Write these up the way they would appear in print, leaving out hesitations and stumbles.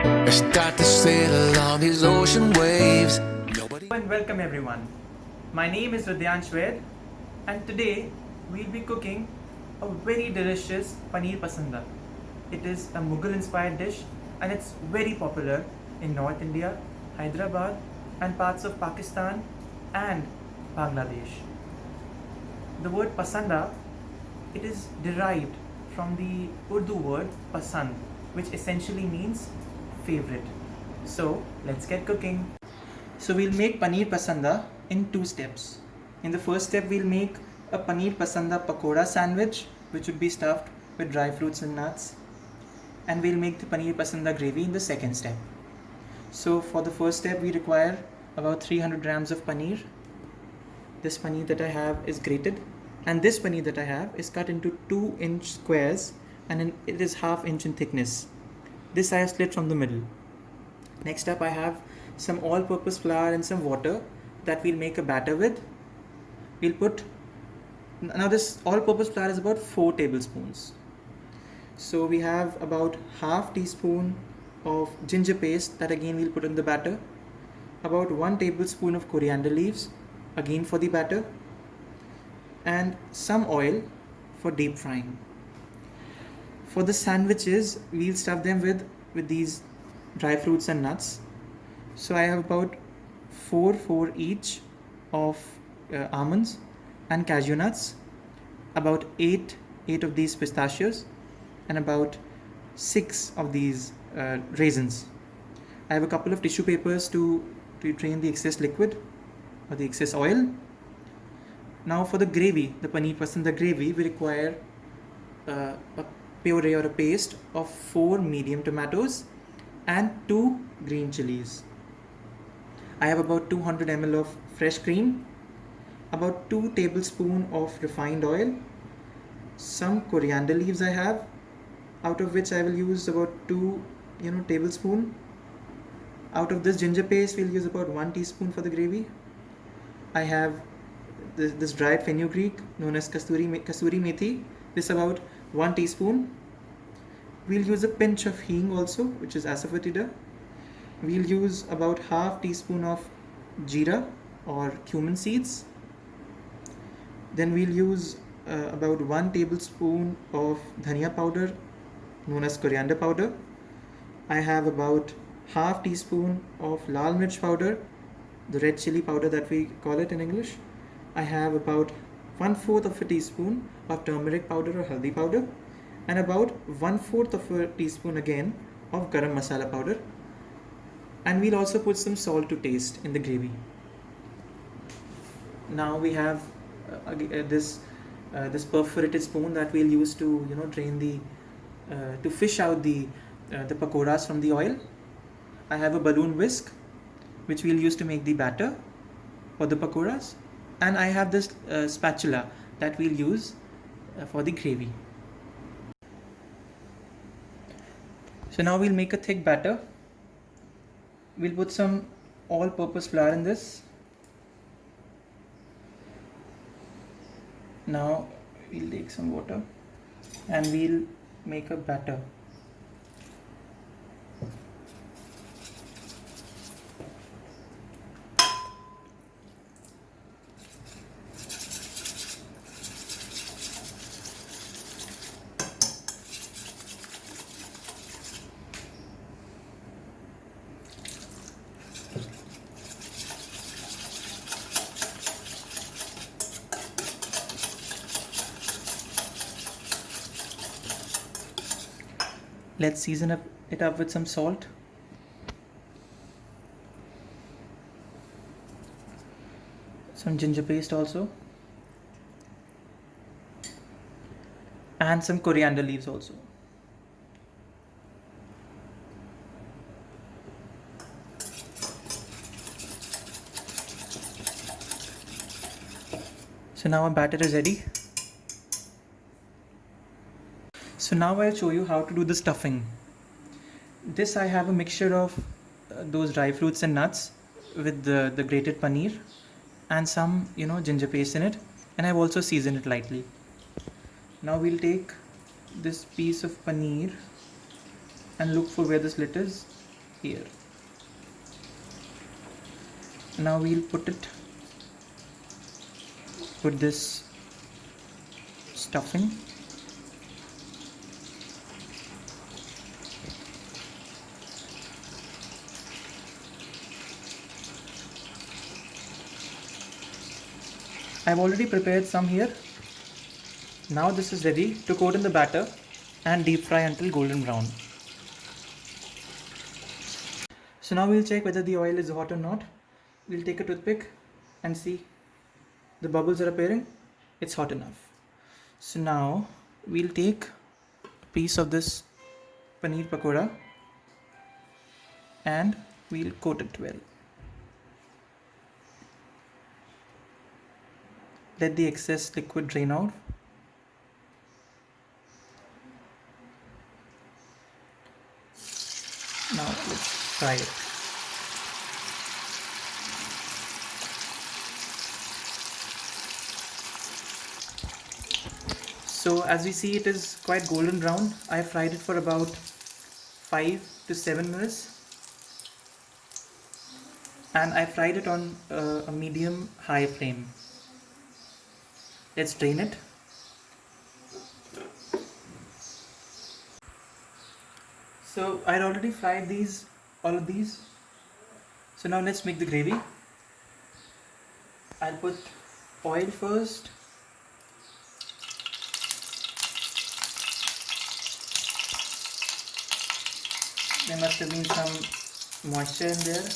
Start to sail on these ocean waves. And welcome everyone. My name is Rudyan Shwed and today we'll be cooking a very delicious Paneer Pasanda. It is a Mughal inspired dish and it's very popular in North India, Hyderabad and parts of Pakistan and Bangladesh. The word Pasanda, it is derived from the Urdu word Pasand, which essentially means favorite. So let's get cooking. So we'll make Paneer Pasanda in two steps. In the first step, we'll make a Paneer Pasanda Pakoda sandwich, which would be stuffed with dry fruits and nuts. And we'll make the Paneer Pasanda gravy in the second step. So for the first step, we require about 300 grams of paneer. This paneer that I have is grated, and this paneer that I have is cut into 2-inch squares, and it is ½ inch in thickness. This I have split from the middle. Next up, I have some all-purpose flour and some water that we'll make a batter with. We'll put, now this all-purpose flour is about 4 tablespoons. So we have about ½ teaspoon of ginger paste that again we'll put in the batter. About 1 tablespoon of coriander leaves, again for the batter. And some oil for deep frying. For the sandwiches, we'll stuff them with these dry fruits and nuts. So I have about 4 each of almonds and cashew nuts, about 8 of these pistachios, and about 6 of these raisins. I have a couple of tissue papers to drain the excess liquid or the excess oil. Now for the gravy, the Paneer Pasanda gravy, we require a puree or a paste of 4 medium tomatoes and 2 green chilies. I have about 200 ml of fresh cream, about 2 tablespoons of refined oil, some coriander leaves I have, out of which I will use about 2 tablespoons. Out of this ginger paste, we'll use about 1 teaspoon for the gravy. I have this dried fenugreek known as kasuri methi, this about 1 teaspoon. We'll use a pinch of hing also, which is asafoetida. We'll use about ½ teaspoon of jeera or cumin seeds. Then we'll use about 1 tablespoon of dhania powder known as coriander powder. I have about ½ teaspoon of lal mirch powder, the red chili powder that we call it in English. I have about 1/4 of a teaspoon of turmeric powder or haldi powder, and about 1/4 of a teaspoon again of garam masala powder. And we'll also put some salt to taste in the gravy. Now we have this perforated spoon that we'll use to drain to fish out the pakoras from the oil. I have a balloon whisk which we'll use to make the batter for the pakoras, and I have this spatula that we'll use for the gravy. So now we'll make a thick batter. We'll put some all-purpose flour in this. Now we'll take some water and we'll make a batter. Let's season it up with some salt. Some ginger paste also. And some coriander leaves also. So now our batter is ready. So now I'll show you how to do the stuffing. This I have a mixture of those dry fruits and nuts with the grated paneer and some ginger paste in it, and I've also seasoned it lightly. Now we'll take this piece of paneer and look for where the slit is here. Now we'll put this stuffing. I've already prepared some here. Now this is ready to coat in the batter and deep fry until golden brown. So now we'll check whether the oil is hot or not. We'll take a toothpick and see the bubbles are appearing. It's hot enough. So now we'll take a piece of this paneer pakoda and we'll coat it well. Let the excess liquid drain out. Now let's fry it. So as we see, it is quite golden brown. I fried it for about 5 to 7 minutes. And I fried it on a medium high flame. Let's drain it. So I had already fried all of these. So now let's make the gravy. I'll put oil first. There must have been some moisture in there.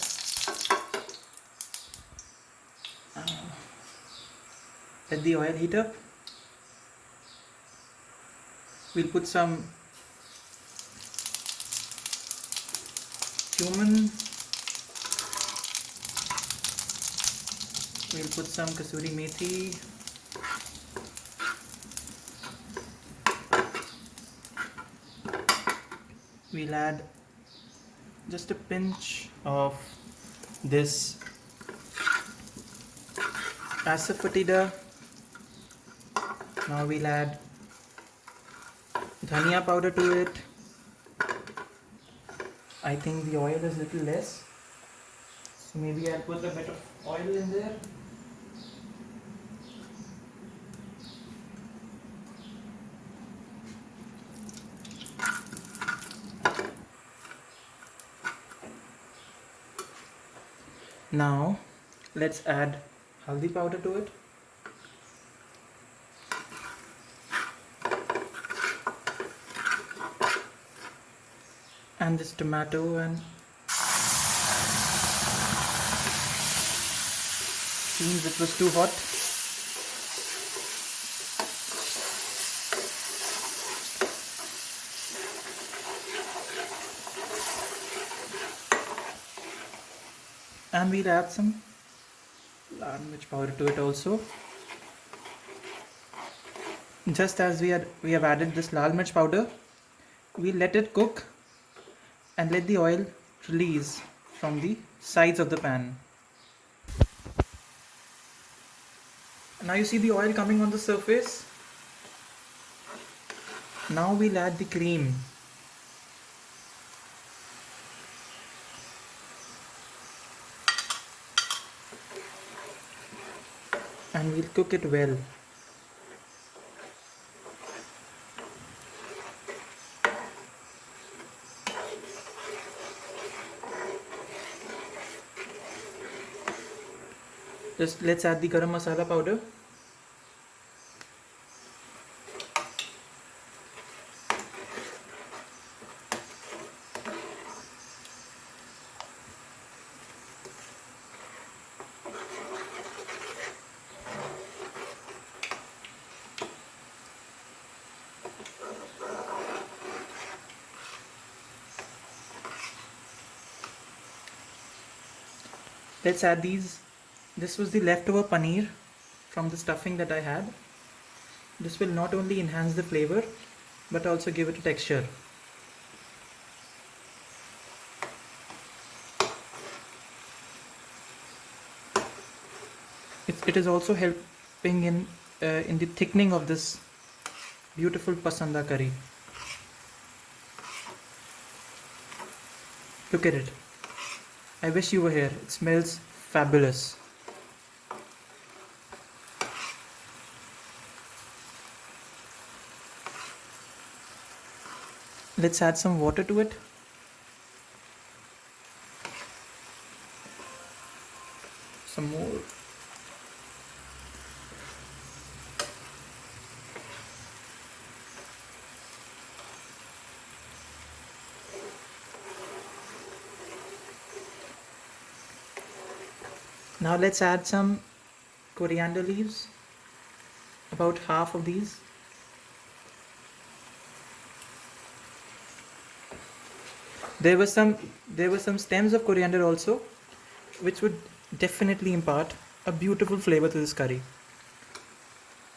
Let the oil heat up. We'll put some cumin. We'll put some kasuri methi. We'll add just a pinch of this asafoetida. Now we'll add dhania powder to it. I think the oil is a little less, so maybe I'll put a bit of oil in there. Now let's add haldi powder to it. And this tomato, and seems it was too hot. And we'll add some lal mirch powder to it also. Just as we have added this lal mirch powder, we'll let it cook and let the oil release from the sides of the pan. Now you see the oil coming on the surface. Now we'll add the cream. And we'll cook it well. Just let's add the garam masala powder. Let's add these. This was the leftover paneer from the stuffing that I had. This will not only enhance the flavor but also give it a texture. It is also helping in the thickening of this beautiful pasanda curry. Look at it. I wish you were here. It smells fabulous. Let's add some water to it. Some more. Now let's add some coriander leaves. About half of these. There were some stems of coriander also, which would definitely impart a beautiful flavor to this curry.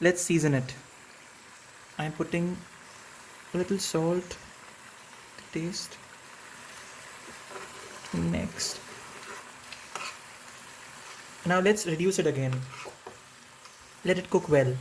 Let's season it. I'm putting a little salt to taste. Next. Now let's reduce it again. Let it cook well.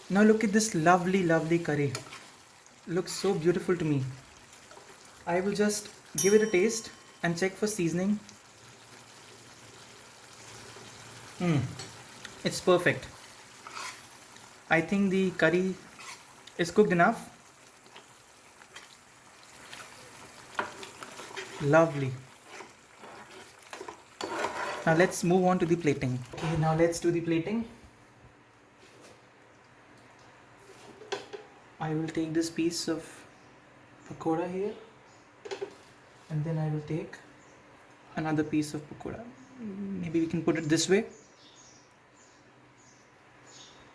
Now look at this lovely curry. Looks so beautiful to me. I will just give it a taste and check for seasoning. It's perfect. I think the curry is cooked enough. Lovely. Now let's move on to the plating. Okay, now let's do the plating. I will take this piece of pakoda here, and then I will take another piece of pakoda. Maybe we can put it this way,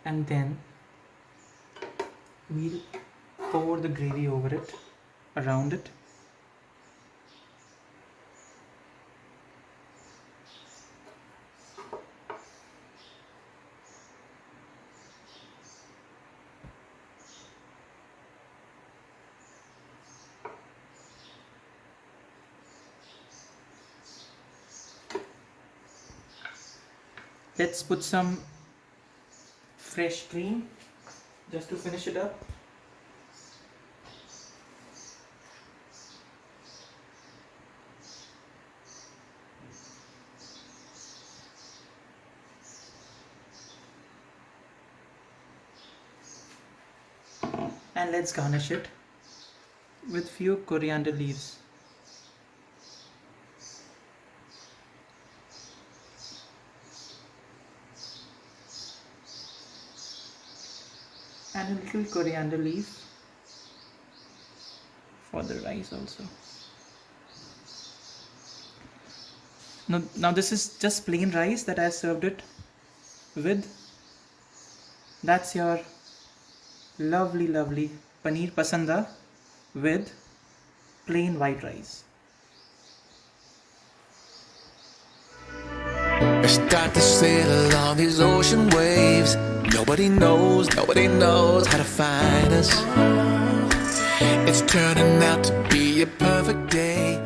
and then we'll pour the gravy over it, around it. Let's put some fresh cream just to finish it up. And let's garnish it with few coriander leaves. And a little coriander leaf for the rice also. Now this is just plain rice that I served it with. That's your lovely Paneer Pasanda with plain white rice. I start to sail along these ocean waves. Nobody knows how to find us. It's turning out to be a perfect day.